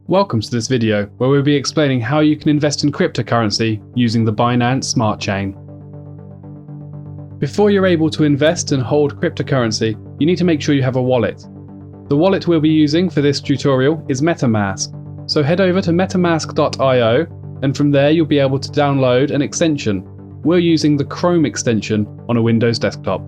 Welcome to this video where we'll be explaining how you can invest in cryptocurrency using the Binance Smart Chain. Before you're able to invest and hold cryptocurrency, you need to make sure you have a wallet. The wallet we'll be using for this tutorial is Metamask. So head over to metamask.io and from there you'll be able to download an extension. We're using the Chrome extension on a Windows desktop.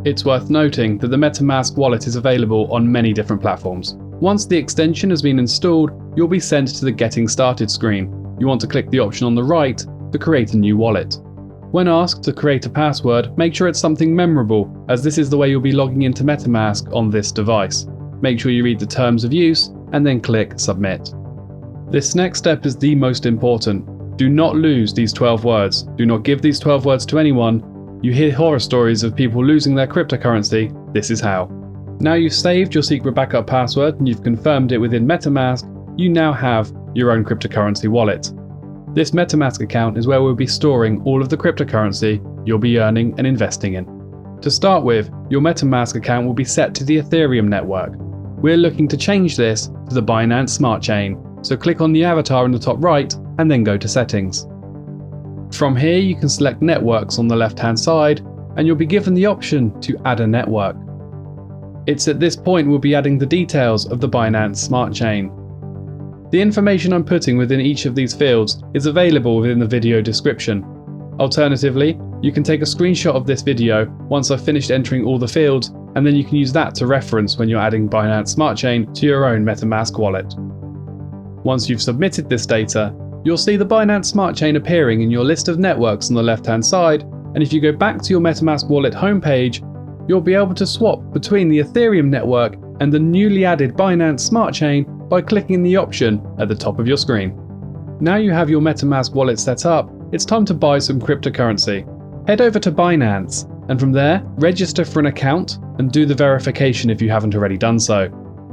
It's worth noting that the Metamask wallet is available on many different platforms. Once the extension has been installed, you'll be sent to the Getting Started screen. You want to click the option on the right to create a new wallet. When asked to create a password, make sure it's something memorable, as this is the way you'll be logging into MetaMask on this device. Make sure you read the terms of use and then click Submit. This next step is the most important. Do not lose these 12 words. Do not give these 12 words to anyone. You hear horror stories of people losing their cryptocurrency. This is how. Now you've saved your secret backup password and you've confirmed it within MetaMask, you now have your own cryptocurrency wallet. This MetaMask account is where we'll be storing all of the cryptocurrency you'll be earning and investing in. To start with, your MetaMask account will be set to the Ethereum network. We're looking to change this to the Binance Smart Chain, so click on the avatar in the top right and then go to Settings. From here you can select Networks on the left-hand side and you'll be given the option to add a network. It's at this point we'll be adding the details of the Binance Smart Chain. The information I'm putting within each of these fields is available within the video description. Alternatively, you can take a screenshot of this video once I've finished entering all the fields, and then you can use that to reference when you're adding Binance Smart Chain to your own MetaMask wallet. Once you've submitted this data, you'll see the Binance Smart Chain appearing in your list of networks on the left-hand side, and if you go back to your MetaMask wallet homepage, you'll be able to swap between the Ethereum network and the newly added Binance Smart Chain by clicking the option at the top of your screen. Now you have your MetaMask wallet set up, it's time to buy some cryptocurrency. Head over to Binance, and from there, register for an account and do the verification if you haven't already done so.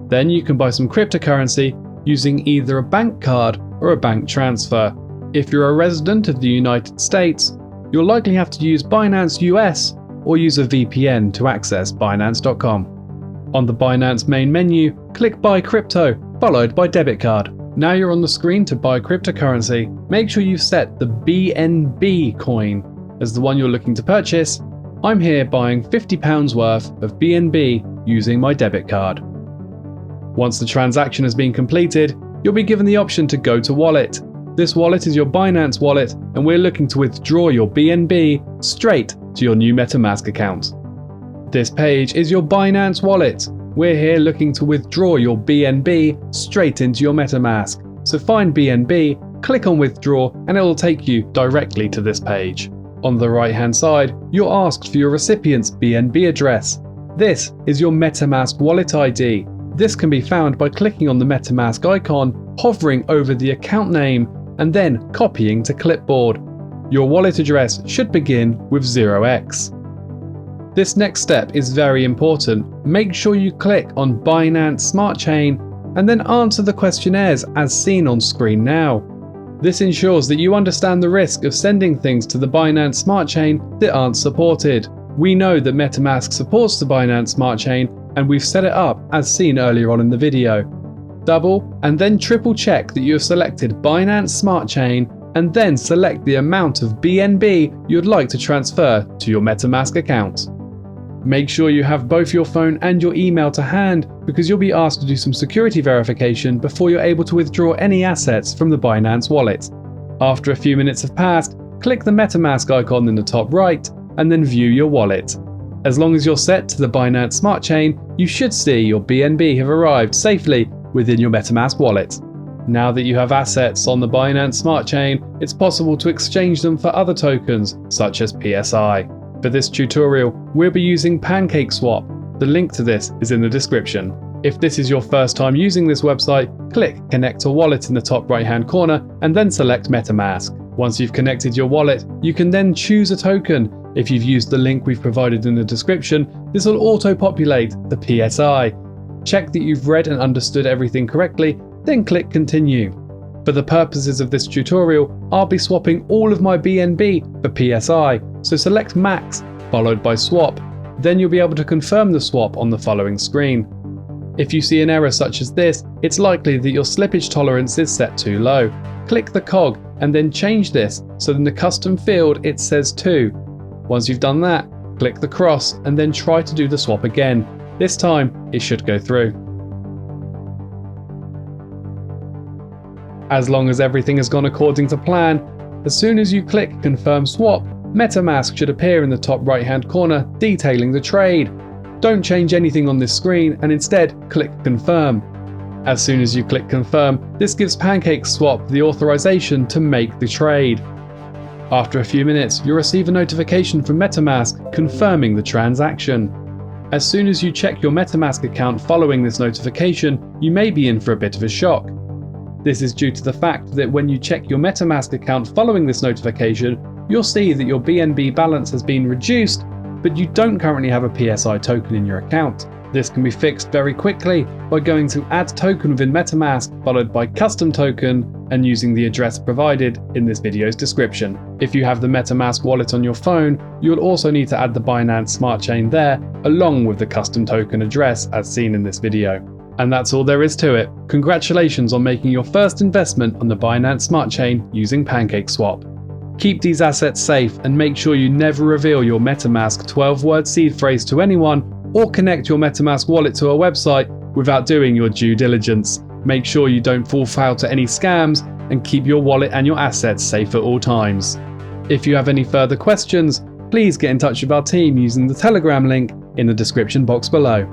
Then you can buy some cryptocurrency using either a bank card or a bank transfer. If you're a resident of the United States, you'll likely have to use Binance US or use a VPN to access Binance.com. On the Binance main menu, click Buy Crypto, followed by Debit Card. Now you're on the screen to buy cryptocurrency. Make sure you've set the BNB coin as the one you're looking to purchase. I'm here buying £50 worth of BNB using my debit card. Once the transaction has been completed, you'll be given the option to go to Wallet. This wallet is your Binance wallet, and we're looking to withdraw your BNB straight to your new MetaMask account. This page is your Binance wallet. We're here looking to withdraw your BNB straight into your MetaMask. So find BNB, click on Withdraw, and it will take you directly to this page. On the right-hand side, you're asked for your recipient's BNB address. This is your MetaMask wallet ID. This can be found by clicking on the MetaMask icon, hovering over the account name, and then copying to clipboard. Your wallet address should begin with 0x. This next step is very important. Make sure you click on Binance Smart Chain and then answer the questionnaires as seen on screen now. This ensures that you understand the risk of sending things to the Binance Smart Chain that aren't supported. We know that MetaMask supports the Binance Smart Chain and we've set it up as seen earlier on in the video. Double and then triple check that you have selected Binance Smart Chain and then select the amount of BNB you'd like to transfer to your MetaMask account. Make sure you have both your phone and your email to hand because you'll be asked to do some security verification before you're able to withdraw any assets from the Binance wallet. After a few minutes have passed, click the MetaMask icon in the top right and then view your wallet. As long as you're set to the Binance Smart Chain, you should see your BNB have arrived safely within your MetaMask wallet. Now that you have assets on the Binance Smart Chain, it's possible to exchange them for other tokens such as PSI. For this tutorial, we'll be using PancakeSwap. The link to this is in the description. If this is your first time using this website, click Connect to Wallet in the top right-hand corner and then select MetaMask. Once you've connected your wallet, you can then choose a token. If you've used the link we've provided in the description, this will auto-populate the PSI. Check that you've read and understood everything correctly, then click Continue. For the purposes of this tutorial, I'll be swapping all of my BNB for PSI, so select Max, followed by Swap. Then you'll be able to confirm the swap on the following screen. If you see an error such as this, it's likely that your slippage tolerance is set too low. Click the cog and then change this so in the custom field it says 2. Once you've done that, click the cross and then try to do the swap again. This time, it should go through. As long as everything has gone according to plan, as soon as you click Confirm Swap, Metamask should appear in the top right-hand corner detailing the trade. Don't change anything on this screen and instead click Confirm. As soon as you click Confirm, this gives PancakeSwap the authorization to make the trade. After a few minutes, you'll receive a notification from Metamask confirming the transaction. As soon as you check your Metamask account following this notification, you may be in for a bit of a shock. This is due to the fact that when you check your Metamask account following this notification, you'll see that your BNB balance has been reduced, but you don't currently have a PSI token in your account. This can be fixed very quickly by going to Add Token within Metamask, followed by Custom Token, and using the address provided in this video's description. If you have the Metamask wallet on your phone, you'll also need to add the Binance Smart Chain there, along with the custom token address as seen in this video. And that's all there is to it. Congratulations on making your first investment on the Binance Smart Chain using PancakeSwap. Keep these assets safe and make sure you never reveal your Metamask 12-word seed phrase to anyone or connect your Metamask wallet to a website without doing your due diligence. Make sure you don't fall foul to any scams and keep your wallet and your assets safe at all times. If you have any further questions, please get in touch with our team using the Telegram link in the description box below.